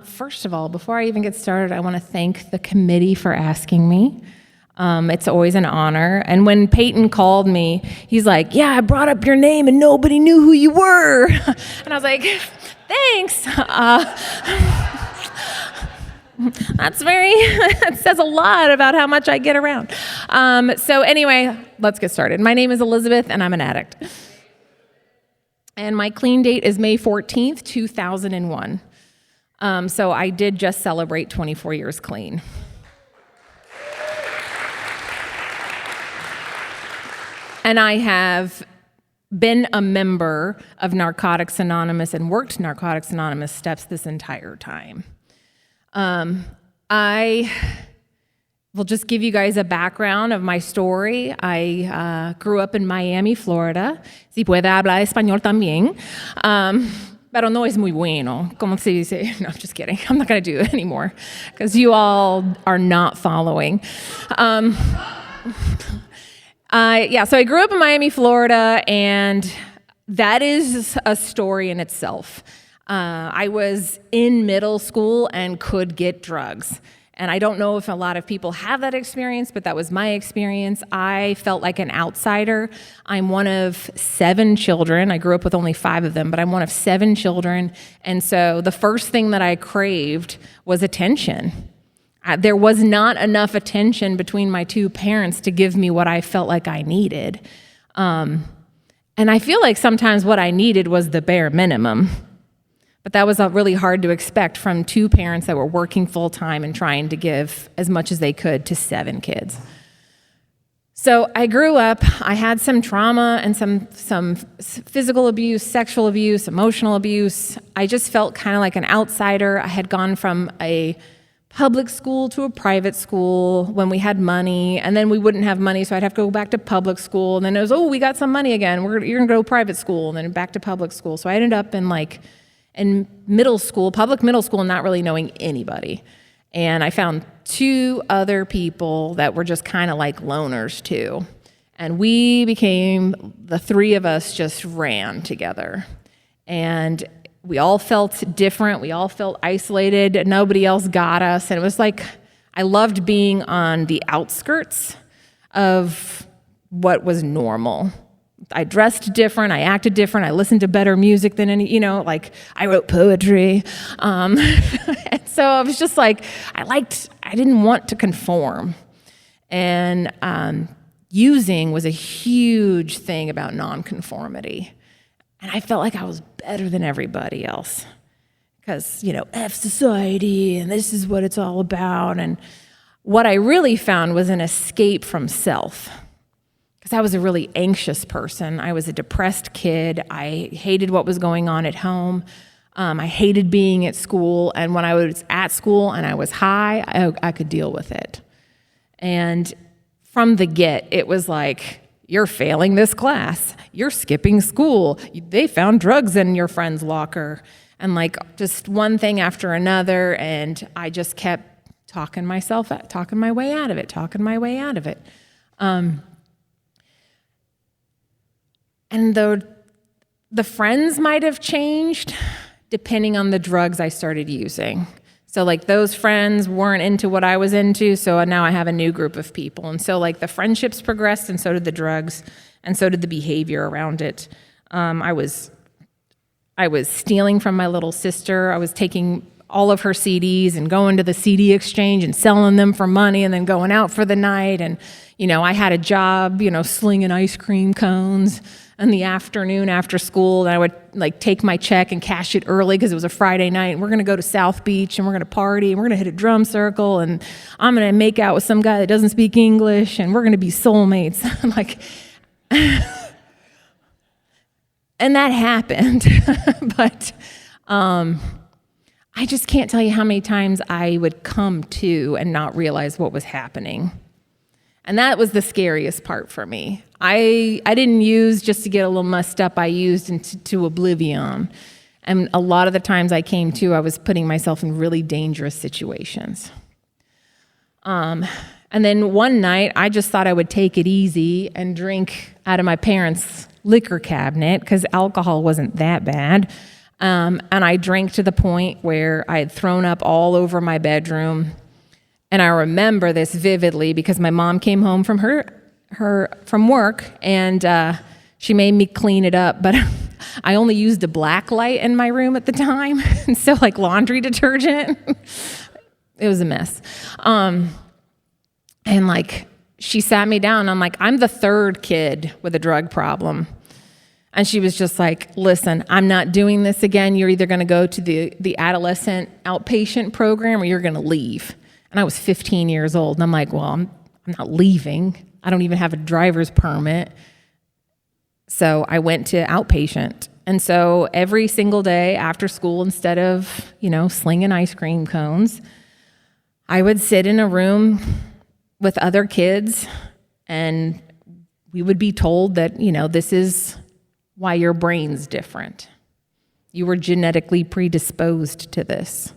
First of all, before I even get started, I want to thank the committee for asking me. It's always an honor. And when Peyton called me, he's like, yeah, I brought up your name and nobody knew who you were. And I was like, thanks. That says a lot about how much I get around. So anyway, let's get started. My name is Elizabeth, and I'm an addict. And my clean date is May 14th, 2001. So I did just celebrate 24 years clean. And I have been a member of Narcotics Anonymous and worked Narcotics Anonymous steps this entire time. I will just give you guys a background of my story. I grew up in Miami, Florida. Si puede hablar español también. Pero no es muy bueno. ¿Cómo se dice? No, I'm just kidding. I'm not going to do it anymore because you all are not following. So I grew up in Miami, Florida, and that is a story in itself. I was in middle school and could get drugs. And I don't know if a lot of people have that experience, but that was my experience. I felt like an outsider. I'm one of 7 children. I grew up with only 5 of them, but I'm one of 7 children. And so the first thing that I craved was attention. There was not enough attention between my 2 parents to give me what I felt like I needed. And I feel like sometimes what I needed was the bare minimum. But that was really hard to expect from 2 parents that were working full-time and trying to give as much as they could to 7 kids. So I grew up, I had some trauma and some physical abuse, sexual abuse, emotional abuse. I just felt kind of like an outsider. I had gone from a public school to a private school when we had money, and then we wouldn't have money, so I'd have to go back to public school, and then it was, we got some money again, you're gonna go to private school, and then back to public school. So I ended up in middle school, public middle school, not really knowing anybody. And I found 2 other people that were just kind of like loners too. And we became, the 3 of us just ran together. And we all felt different. We all felt isolated. Nobody else got us. And it was like, I loved being on the outskirts of what was normal. I dressed different, I acted different, I listened to better music than I wrote poetry. And so I was just like, I didn't want to conform. And using was a huge thing about nonconformity. And I felt like I was better than everybody else. Because, F society, and this is what it's all about. And what I really found was an escape from self. Because I was a really anxious person. I was a depressed kid. I hated what was going on at home. I hated being at school. And when I was at school and I was high, I could deal with it. And from the get, it was like, you're failing this class. You're skipping school. They found drugs in your friend's locker. And just one thing after another. And I just kept talking my way out of it. And the friends might have changed depending on the drugs I started using. So those friends weren't into what I was into, so now I have a new group of people. And so the friendships progressed, and so did the drugs, and so did the behavior around it. I was stealing from my little sister. I was taking all of her CDs and going to the CD exchange and selling them for money and then going out for the night. And, I had a job, slinging ice cream cones in the afternoon after school. And I would take my check and cash it early because it was a Friday night. And we're going to go to South Beach and we're going to party and we're going to hit a drum circle. And I'm going to make out with some guy that doesn't speak English and we're going to be soulmates. And that happened. But I just can't tell you how many times I would come to and not realize what was happening. And that was the scariest part for me. I didn't use just to get a little mussed up. I used into oblivion. And a lot of the times I came to, I was putting myself in really dangerous situations. And then one night, I just thought I would take it easy and drink out of my parents' liquor cabinet because alcohol wasn't that bad. And I drank to the point where I had thrown up all over my bedroom. And I remember this vividly because my mom came home from from work, and she made me clean it up. But I only used a black light in my room at the time, and so like laundry detergent. It was a mess. And like she sat me down. I'm like, I'm the third kid with a drug problem. And she was just like, listen, I'm not doing this again. You're either going to go to the adolescent outpatient program or you're going to leave. And I was 15 years old. And I'm like, well, I'm not leaving. I don't even have a driver's permit. So I went to outpatient. And so every single day after school, instead of, slinging ice cream cones, I would sit in a room with other kids, and we would be told that, this is why your brain's different. You were genetically predisposed to this.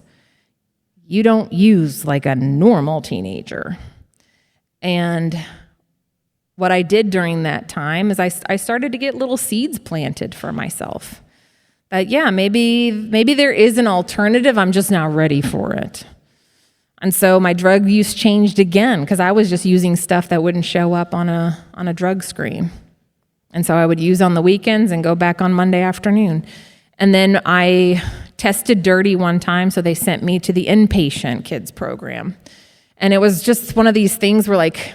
You don't use like a normal teenager. And what I did during that time is I started to get little seeds planted for myself. That, maybe there is an alternative, I'm just not ready for it. And so my drug use changed again because I was just using stuff that wouldn't show up on a drug screen. And so I would use on the weekends and go back on Monday afternoon. And then I tested dirty one time, so they sent me to the inpatient kids program. And it was just one of these things where like,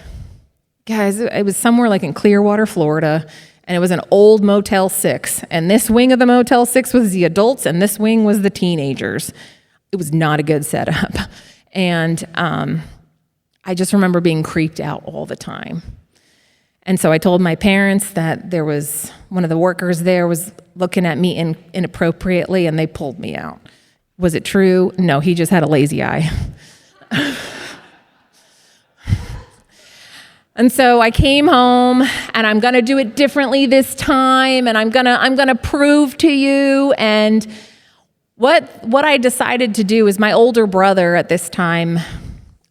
guys, it was somewhere like in Clearwater, Florida, and it was an old Motel 6. And this wing of the Motel 6 was the adults, and this wing was the teenagers. It was not a good setup. And I just remember being creeped out all the time. And so I told my parents that there was one of the workers there was looking at me inappropriately, and they pulled me out. Was it true? No, he just had a lazy eye. And so I came home, and I'm going to do it differently this time, and I'm going to prove to you. And what I decided to do is my older brother at this time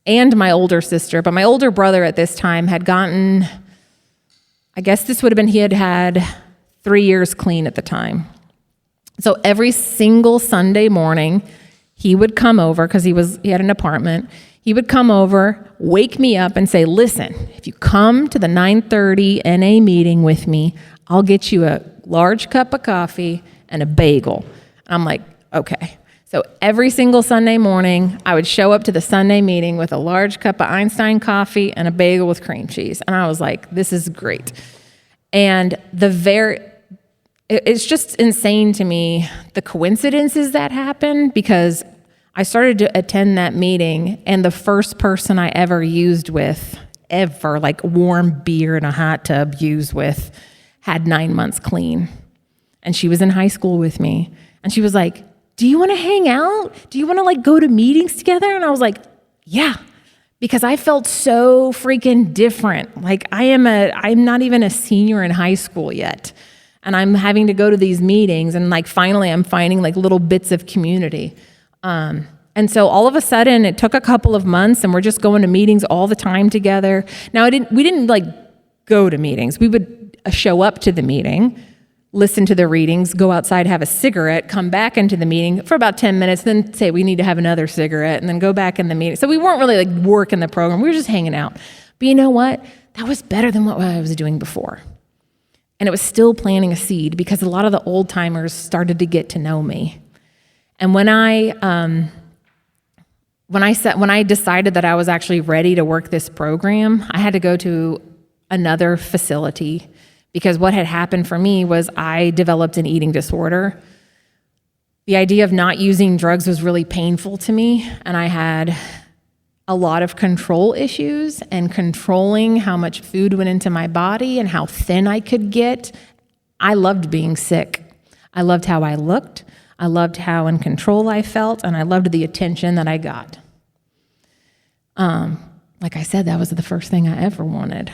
and my older sister, but my older brother at this time had gotten, I guess this would have been, he had 3 years clean at the time. So every single Sunday morning, he would come over because he had an apartment. He would come over, wake me up and say, listen, if you come to the 9:30 NA meeting with me, I'll get you a large cup of coffee and a bagel. I'm like, okay. So every single Sunday morning, I would show up to the Sunday meeting with a large cup of Einstein coffee and a bagel with cream cheese. And I was like, this is great. And it's just insane to me, the coincidences that happen, because I started to attend that meeting, and the first person I ever used with, like warm beer in a hot tub used with, had 9 months clean. And she was in high school with me. And she was like, do you want to hang out? Do you want to like go to meetings together? And I was like, yeah, because I felt so freaking different. Like I'm not even a senior in high school yet. And I'm having to go to these meetings, and like finally I'm finding like little bits of community. And so all of a sudden it took a couple of months, and we're just going to meetings all the time together. Now we didn't like go to meetings. We would show up to the meeting, listen to the readings, go outside, have a cigarette, come back into the meeting for about 10 minutes, then say we need to have another cigarette, and then go back in the meeting. So we weren't really like working the program. We were just hanging out. But you know what? That was better than what I was doing before. And it was still planting a seed, because a lot of the old timers started to get to know me. And when I decided that I was actually ready to work this program, I had to go to another facility, because what had happened for me was I developed an eating disorder. The idea of not using drugs was really painful to me, and I had a lot of control issues and controlling how much food went into my body and how thin I could get. I loved being sick. I loved how I looked. I loved how in control I felt, and I loved the attention that I got. Like I said, that was the first thing I ever wanted.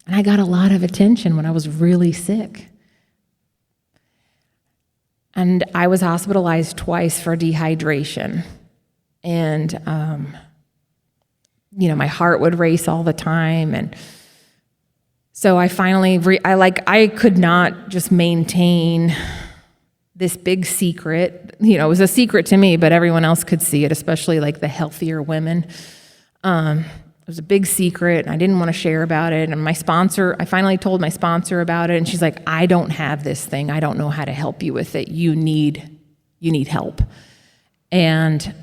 And I got a lot of attention when I was really sick. And I was hospitalized twice for dehydration. And, my heart would race all the time. And so I finally, I could not just maintain this big secret. It was a secret to me, but everyone else could see it, especially like the healthier women. It was a big secret, and I didn't want to share about it. And I finally told my sponsor about it, and she's like, I don't have this thing. I don't know how to help you with it. You need help. And,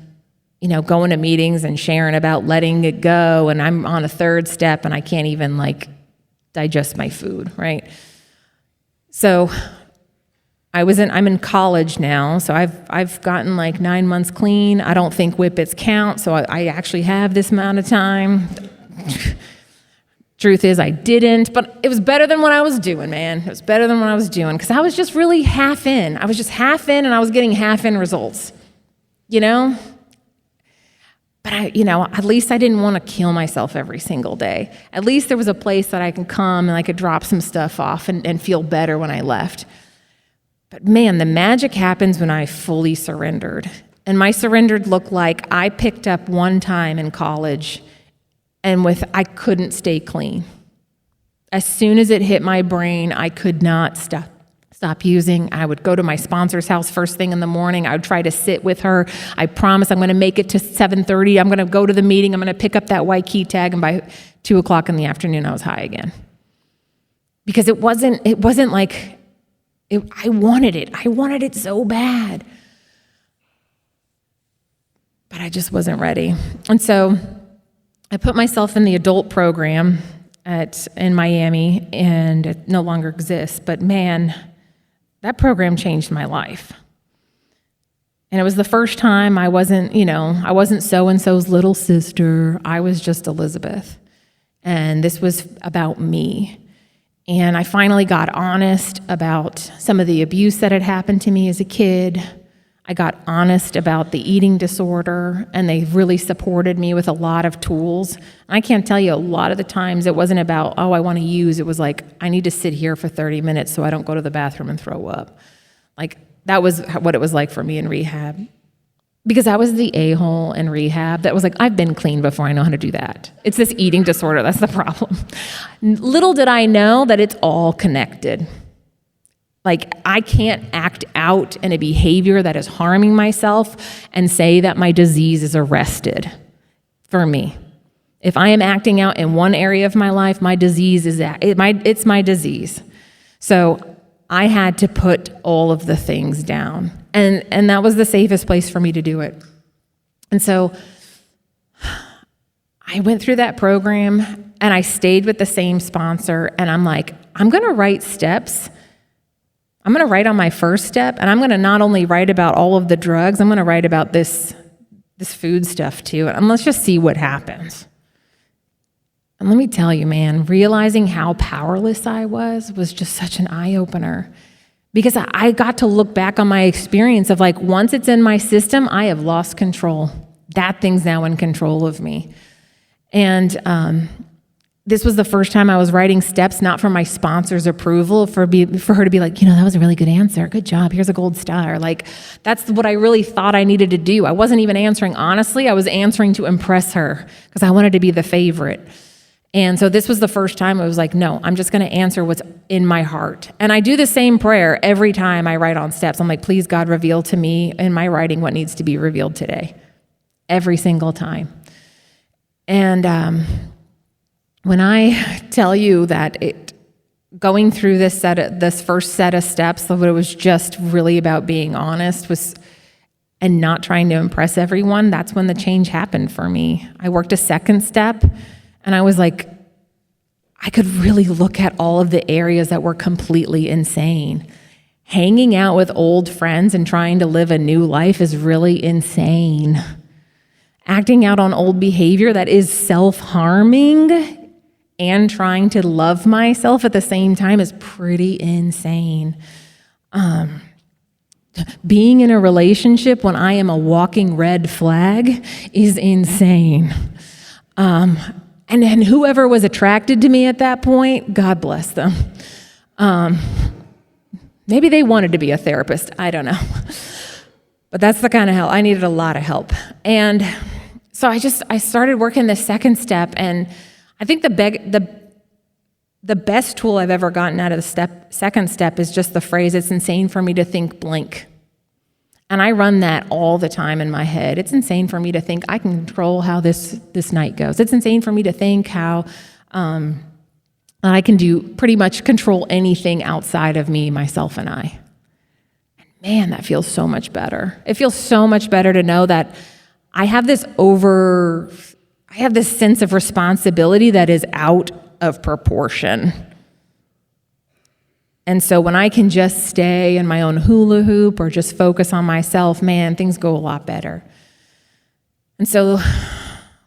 going to meetings and sharing about letting it go, and I'm on a third step, and I can't even digest my food, right? So I'm in college now, so I've gotten 9 months clean. I don't think whippets count, so I actually have this amount of time. Truth is, I didn't, but it was better than what I was doing, man. It was better than what I was doing, because I was just really half in. I was just half in, and I was getting half in results, But at least I didn't want to kill myself every single day. At least there was a place that I can come and I could drop some stuff off and feel better when I left. But man, the magic happens when I fully surrendered. And my surrendered looked like I picked up one time in college and I couldn't stay clean. As soon as it hit my brain, I could not stop using. I would go to my sponsor's house first thing in the morning. I would try to sit with her. I promise I'm going to make it to 7:30. I'm going to go to the meeting. I'm going to pick up that white key tag. And by 2 o'clock in the afternoon, I was high again. Because it wasn't like, I wanted it. I wanted it so bad. But I just wasn't ready. And so I put myself in the adult program in Miami, and it no longer exists. But man, that program changed my life. And it was the first time I wasn't so-and-so's little sister. I was just Elizabeth. And this was about me. And I finally got honest about some of the abuse that had happened to me as a kid. I got honest about the eating disorder, and they really supported me with a lot of tools. I can't tell you, a lot of the times it wasn't about, I want to use. It was like, I need to sit here for 30 minutes so I don't go to the bathroom and throw up. That was what it was like for me in rehab. Because I was the a-hole in rehab that was like, I've been clean before, I know how to do that. It's this eating disorder, that's the problem. Little did I know that it's all connected. I can't act out in a behavior that is harming myself and say that my disease is arrested for me. If I am acting out in one area of my life, my disease it's my disease. So I had to put all of the things down. And that was the safest place for me to do it. And so I went through that program, and I stayed with the same sponsor, and I'm like, I'm going to write steps. I'm going to write on my first step, and I'm going to not only write about all of the drugs, I'm going to write about this food stuff too, and let's just see what happens. And let me tell you, man, realizing how powerless I was just such an eye-opener. Because I got to look back on my experience of once it's in my system, I have lost control. That thing's now in control of me. And this was the first time I was writing steps, not for my sponsor's approval, for her to be like, that was a really good answer. Good job. Here's a gold star. That's what I really thought I needed to do. I wasn't even answering honestly. I was answering to impress her because I wanted to be the favorite. And so this was the first time I was like, no, I'm just going to answer what's in my heart. And I do the same prayer every time I write on steps. I'm like, please, God, reveal to me in my writing what needs to be revealed today. Every single time. And when I tell you that going through this first set of steps, it was just really about being honest and not trying to impress everyone, that's when the change happened for me. I worked a second step, and I was like, I could really look at all of the areas that were completely insane. Hanging out with old friends and trying to live a new life is really insane. Acting out on old behavior that is self-harming and trying to love myself at the same time is pretty insane. Being in a relationship when I am a walking red flag is insane. And then whoever was attracted to me at that point, God bless them. Maybe they wanted to be a therapist. I don't know. But that's the kind of help. I needed a lot of help. And so I started working the second step. And I think the the best tool I've ever gotten out of the second step is just the phrase, it's insane for me to think blank. And I run that all the time in my head. It's insane for me to think I can control how this night goes. It's insane for me to think how I can pretty much control anything outside of me, myself, and I. And man, that feels so much better. It feels so much better to know that I have this sense of responsibility that is out of proportion. And so when I can just stay in my own hula hoop or just focus on myself, man, things go a lot better. And so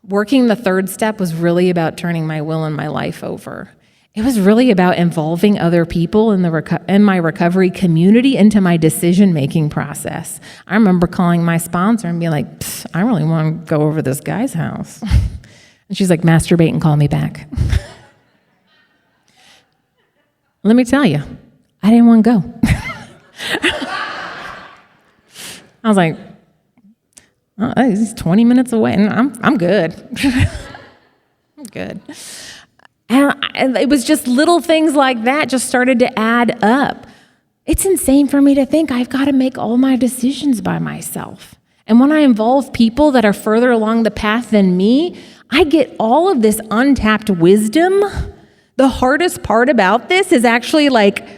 working the third step was really about turning my will and my life over. It was really about involving other people in my recovery community into my decision-making process. I remember calling my sponsor and being like, I really want to go over this guy's house. And she's like, masturbate and call me back. Let me tell you, I didn't want to go. I was like, he's 20 minutes away, and I'm good. I'm good. And it was just little things like that just started to add up. It's insane for me to think I've got to make all my decisions by myself. And when I involve people that are further along the path than me, I get all of this untapped wisdom. The hardest part about this is actually like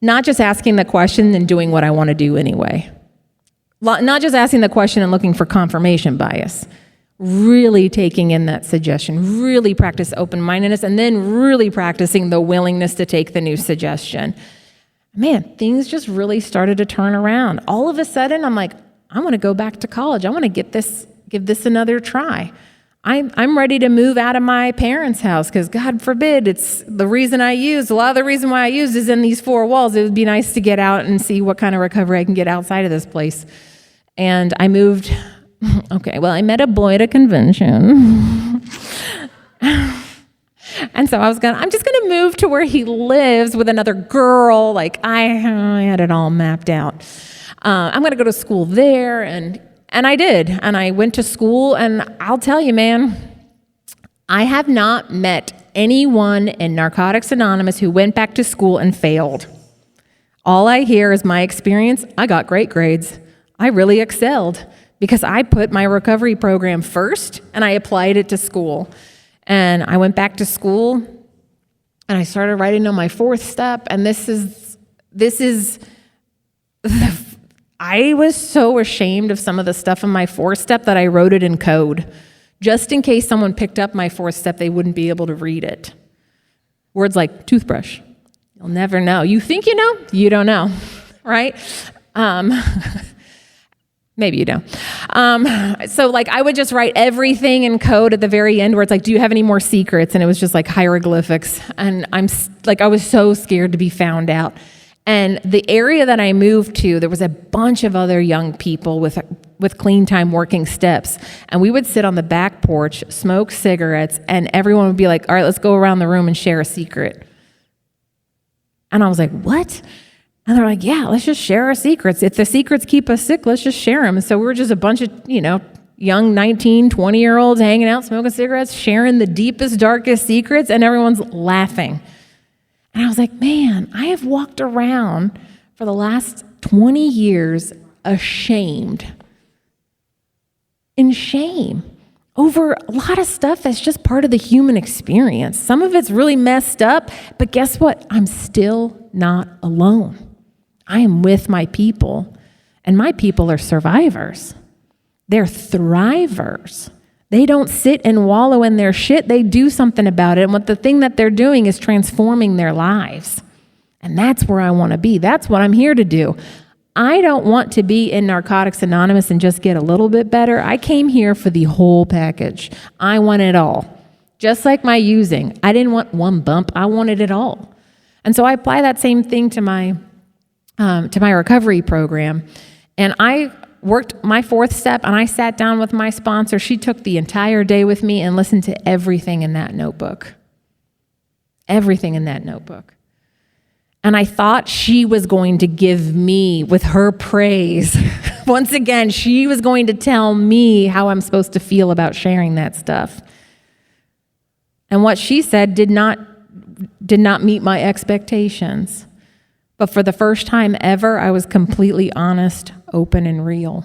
not just asking the question and doing what I want to do anyway. Not just asking the question and looking for confirmation bias. Really taking in that suggestion, really practice open-mindedness, and then really practicing the willingness to take the new suggestion. Man, things just really started to turn around. All of a sudden, I'm like, I want to go back to college. I want to give this another try. I'm ready to move out of my parents' house because God forbid, it's the reason I used. A lot of the reason why I used is in these four walls. It would be nice to get out and see what kind of recovery I can get outside of this place. And I moved. Okay, well, I met a boy at a convention. And so I'm just going to move to where he lives with another girl. Like, I had it all mapped out. I'm going to go to school there. And I did. And I went to school. And I'll tell you, man, I have not met anyone in Narcotics Anonymous who went back to school and failed. All I hear is my experience. I got great grades. I really excelled. Because I put my recovery program first and I applied it to school. And I went back to school and I started writing on my fourth step. And this is I was so ashamed of some of the stuff in my fourth step that I wrote it in code. Just in case someone picked up my fourth step, they wouldn't be able to read it. Words like toothbrush. You'll never know. You think you know? You don't know, right? Maybe you don't. So like I would just write everything in code at the very end where it's like, do you have any more secrets? And it was just like hieroglyphics. And I was so scared to be found out. And the area that I moved to, there was a bunch of other young people with clean time working steps. And we would sit on the back porch, smoke cigarettes, and everyone would be like, all right, let's go around the room and share a secret. And I was like, what? And they're like, yeah, let's just share our secrets. If the secrets keep us sick, let's just share them. And so we were just a bunch of, young 19, 20-year-olds hanging out, smoking cigarettes, sharing the deepest, darkest secrets, and everyone's laughing. And I was like, man, I have walked around for the last 20 years ashamed. In shame over a lot of stuff that's just part of the human experience. Some of it's really messed up, but guess what? I'm still not alone. I am with my people, and my people are survivors. They're thrivers. They don't sit and wallow in their shit. They do something about it, and what the thing that they're doing is transforming their lives. And that's where I want to be. That's what I'm here to do. I don't want to be in Narcotics Anonymous and just get a little bit better. I came here for the whole package. I want it all. Just like my using. I didn't want one bump. I wanted it all. And so I apply that same thing to my recovery program. And I worked my fourth step, and I sat down with my sponsor. She took the entire day with me and listened to everything in that notebook. Everything in that notebook. And I thought she was going to give me, with her praise, once again, she was going to tell me how I'm supposed to feel about sharing that stuff. And what she said did not did not meet my expectations. But for the first time ever, I was completely honest, open, and real.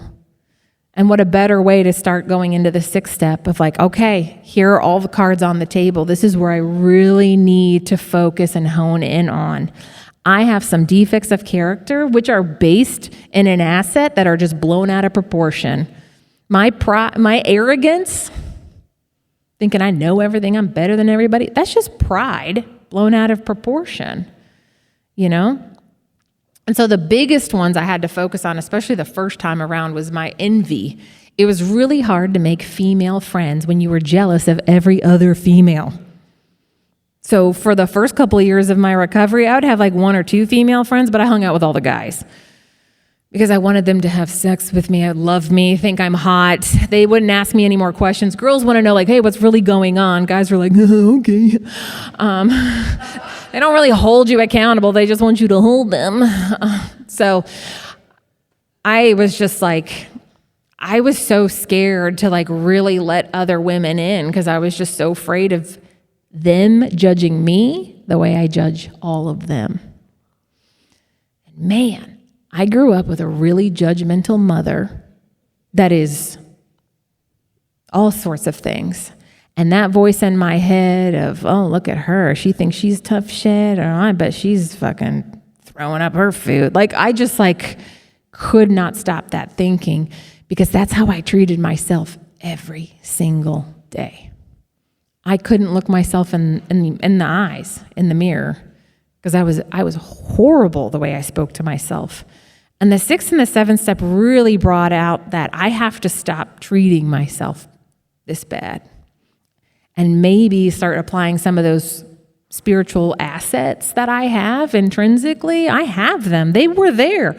And what a better way to start going into the 6th step of like, okay, here are all the cards on the table. This is where I really need to focus and hone in on. I have some defects of character, which are based in an asset that are just blown out of proportion. My arrogance, thinking I know everything, I'm better than everybody, that's just pride blown out of proportion, you know? And so the biggest ones I had to focus on, especially the first time around, was my envy. It was really hard to make female friends when you were jealous of every other female. So for the first couple of years of my recovery, I would have like 1 or 2 female friends, but I hung out with all the guys because I wanted them to have sex with me, love me, think I'm hot. They wouldn't ask me any more questions. Girls want to know like, hey, what's really going on? Guys are like, oh, okay. They don't really hold you accountable. They just want you to hold them. So I was just like, I was so scared to like really let other women in because I was just so afraid of them judging me the way I judge all of them. And man, I grew up with a really judgmental mother that is all sorts of things. And that voice in my head of, oh, look at her. She thinks she's tough shit. Or I bet she's fucking throwing up her food. Like, I just like could not stop that thinking because that's how I treated myself every single day. I couldn't look myself in the eyes, in the mirror, because I was horrible the way I spoke to myself. And the 6th and the 7th step really brought out that I have to stop treating myself this bad and maybe start applying some of those spiritual assets that I have intrinsically. I have them. They were there.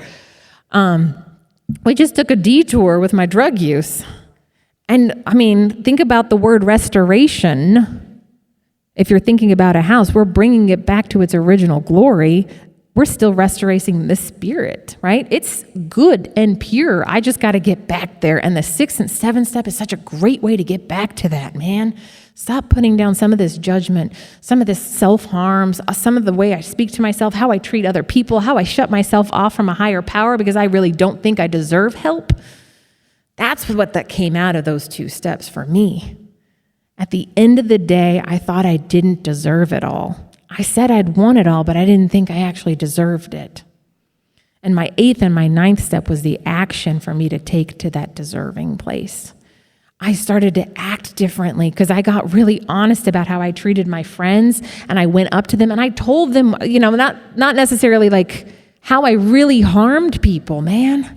We just took a detour with my drug use. And I mean, think about the word restoration. If you're thinking about a house, we're bringing it back to its original glory. We're still restoring the spirit, right? It's good and pure. I just got to get back there. And the 6th and 7th step is such a great way to get back to that, man. Stop putting down some of this judgment, some of this self-harm, some of the way I speak to myself, how I treat other people, how I shut myself off from a higher power because I really don't think I deserve help. That's what that came out of those 2 steps for me. At the end of the day, I thought I didn't deserve it all. I said I'd want it all, but I didn't think I actually deserved it. And my 8th and my 9th step was the action for me to take to that deserving place. I started to act differently because I got really honest about how I treated my friends, and I went up to them and I told them, you know, not necessarily like how I really harmed people, man.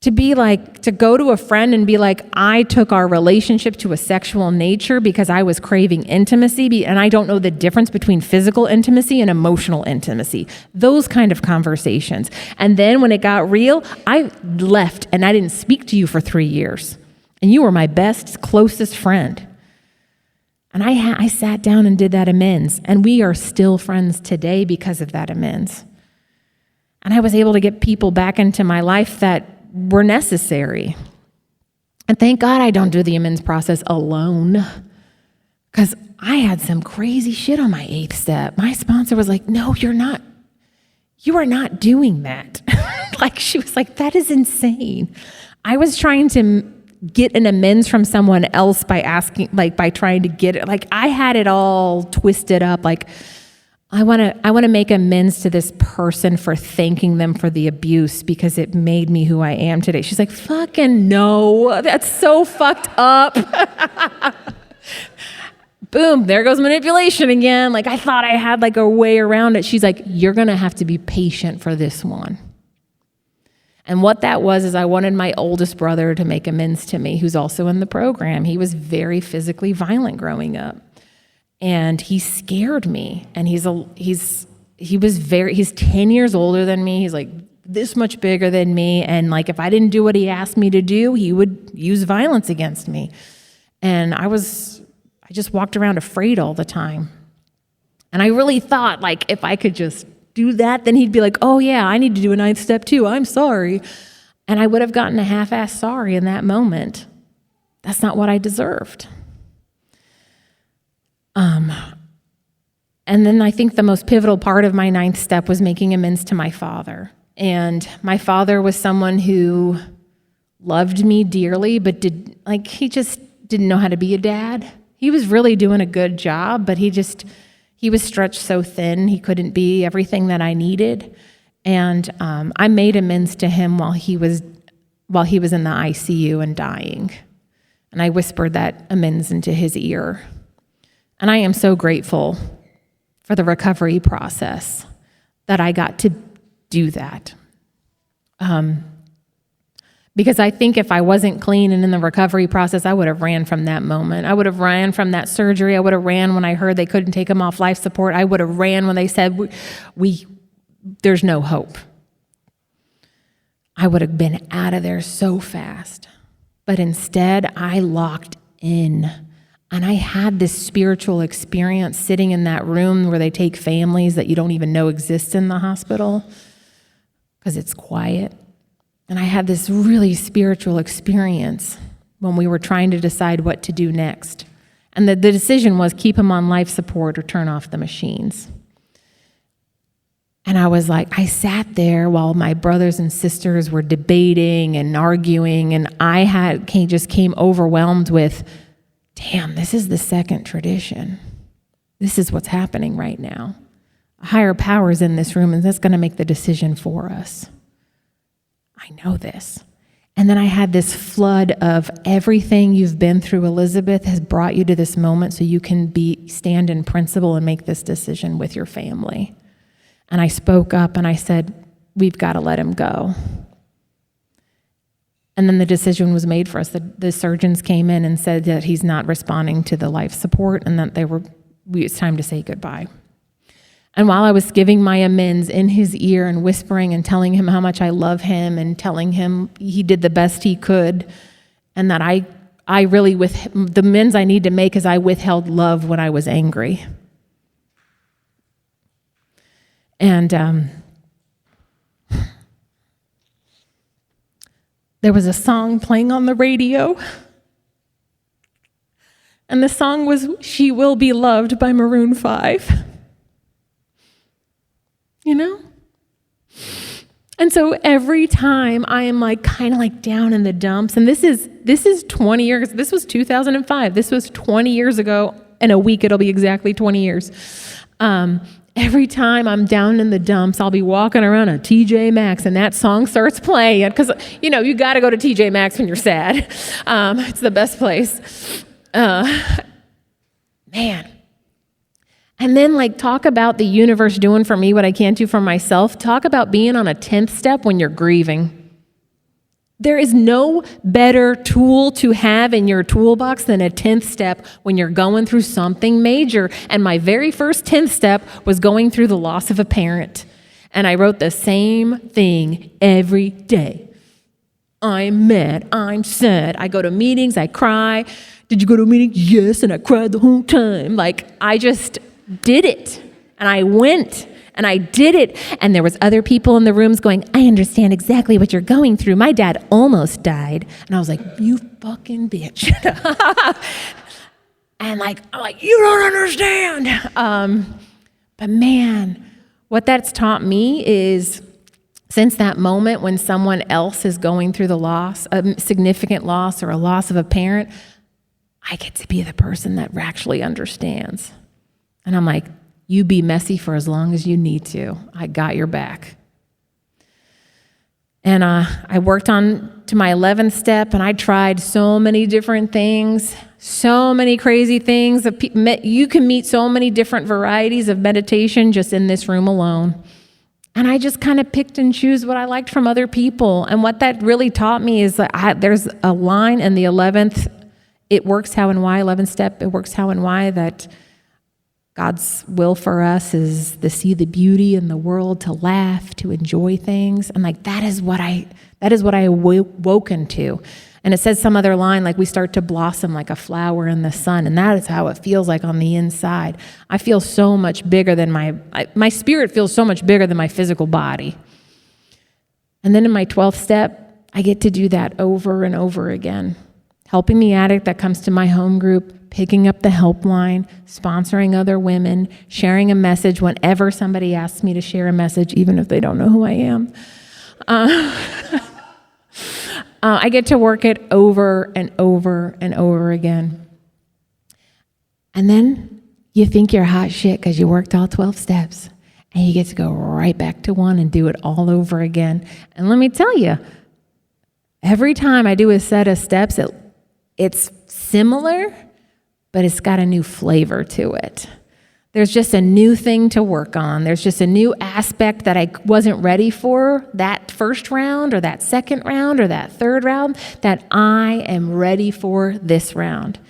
To be like, to go to a friend and be like, I took our relationship to a sexual nature because I was craving intimacy, and I don't know the difference between physical intimacy and emotional intimacy. Those kind of conversations. And then when it got real, I left and I didn't speak to you for 3 years. And you were my best, closest friend. And I sat down and did that amends. And we are still friends today because of that amends. And I was able to get people back into my life that were necessary. And thank God I don't do the amends process alone, because I had some crazy shit on my 8th step. My sponsor was like, no, you are not doing that. Like, she was like, that is insane. I was trying to get an amends from someone else by asking, like by trying to get it. Like, I had it all twisted up. Like, I want to make amends to this person for thanking them for the abuse because it made me who I am today. She's like, fucking no, that's so fucked up. Boom, there goes manipulation again. Like, I thought I had like a way around it. She's like, you're going to have to be patient for this one. And what that was is I wanted my oldest brother to make amends to me, who's also in the program. He was very physically violent growing up. And he scared me. And he's 10 years older than me. He's like this much bigger than me. And like, if I didn't do what he asked me to do, he would use violence against me. And I just walked around afraid all the time. And I really thought, like, if I could just do that, then he'd be like, oh yeah, I need to do a 9th step too. I'm sorry. And I would have gotten a half-ass sorry in that moment. That's not what I deserved. And then I think the most pivotal part of my 9th step was making amends to my father. And my father was someone who loved me dearly, but he just didn't know how to be a dad. He was really doing a good job, but he was stretched so thin, he couldn't be everything that I needed. And I made amends to him while he was in the ICU and dying. And I whispered that amends into his ear. And I am so grateful for the recovery process that I got to do that. Because I think if I wasn't clean and in the recovery process, I would have ran from that moment. I would have ran from that surgery. I would have ran when I heard they couldn't take him off life support. I would have ran when they said, there's no hope. I would have been out of there so fast. But instead, I locked in. And I had this spiritual experience sitting in that room where they take families that you don't even know exist in the hospital because it's quiet. And I had this really spiritual experience when we were trying to decide what to do next. And the decision was keep him on life support or turn off the machines. And I was like, I sat there while my brothers and sisters were debating and arguing, and I just came overwhelmed with, damn, this is the second tradition. This is what's happening right now. A higher power is in this room, and that's going to make the decision for us. I know this. And then I had this flood of everything you've been through, Elizabeth, has brought you to this moment so you can stand in principle and make this decision with your family. And I spoke up and I said, we've got to let him go. And then the decision was made for us. The surgeons came in and said that he's not responding to the life support and that it's time to say goodbye. And while I was giving my amends in his ear and whispering and telling him how much I love him and telling him he did the best he could, and that I really, the amends I need to make is I withheld love when I was angry. And there was a song playing on the radio, and the song was She Will Be Loved by Maroon 5. You know? And so every time I am kind of down in the dumps, and this is 20 years, this was 2005, this was 20 years ago, in a week it'll be exactly 20 years. Every time I'm down in the dumps, I'll be walking around a TJ Maxx and that song starts playing, because, you got to go to TJ Maxx when you're sad. It's the best place. Man. And then talk about the universe doing for me what I can't do for myself. Talk about being on a 10th step when you're grieving. There is no better tool to have in your toolbox than a 10th step when you're going through something major. And my very first 10th step was going through the loss of a parent. And I wrote the same thing every day. I'm mad, I'm sad. I go to meetings, I cry. Did you go to a meeting? Yes, and I cried the whole time. I just did it, and I went, and I did it, and there was other people in the rooms going, I understand exactly what you're going through. My dad almost died, and I was like, you fucking bitch. And I'm like, you don't understand. But man, what that's taught me is, since that moment when someone else is going through the loss, a significant loss or a loss of a parent, I get to be the person that actually understands. And I'm like, you be messy for as long as you need to. I got your back. And I worked on to my 11th step, and I tried so many different things, so many crazy things. You can meet so many different varieties of meditation just in this room alone. And I just kind of picked and chose what I liked from other people. And what that really taught me is that there's a line in the 11th, it works how and why, 11th step, it works how and why, that God's will for us is to see the beauty in the world, to laugh, to enjoy things. And that is what I awoken to. And it says some other line, we start to blossom like a flower in the sun. And that is how it feels like on the inside. I feel so much bigger than my spirit feels so much bigger than my physical body. And then in my 12th step, I get to do that over and over again. helping the addict that comes to my home group, picking up the helpline, sponsoring other women, sharing a message whenever somebody asks me to share a message, even if they don't know who I am. I get to work it over and over and over again. And then you think you're hot shit because you worked all 12 steps. And you get to go right back to one and do it all over again. And let me tell you, every time I do a set of steps, it's similar, but it's got a new flavor to it. There's just a new thing to work on. There's just a new aspect that I wasn't ready for that first round or that second round or that third round that I am ready for this round.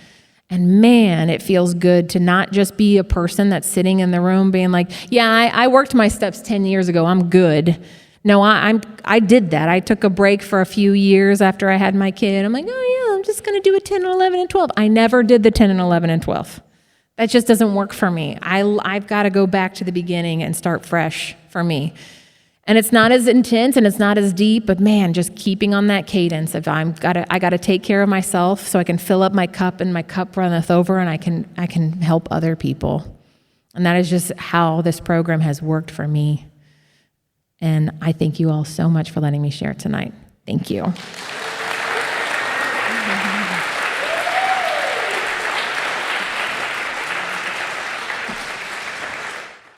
And man, it feels good to not just be a person that's sitting in the room being like, yeah, I worked my steps 10 years ago, I'm good. No, I did that. I took a break for a few years after I had my kid. I'm like, oh yeah, I'm just going to do a 10 and 11 and 12. I never did the 10 and 11 and 12. That just doesn't work for me. I've got to go back to the beginning and start fresh for me. And it's not as intense and it's not as deep, but man, just keeping on that cadence of I got to take care of myself so I can fill up my cup and my cup runneth over and I can help other people. And that is just how this program has worked for me. And I thank you all so much for letting me share tonight. Thank you.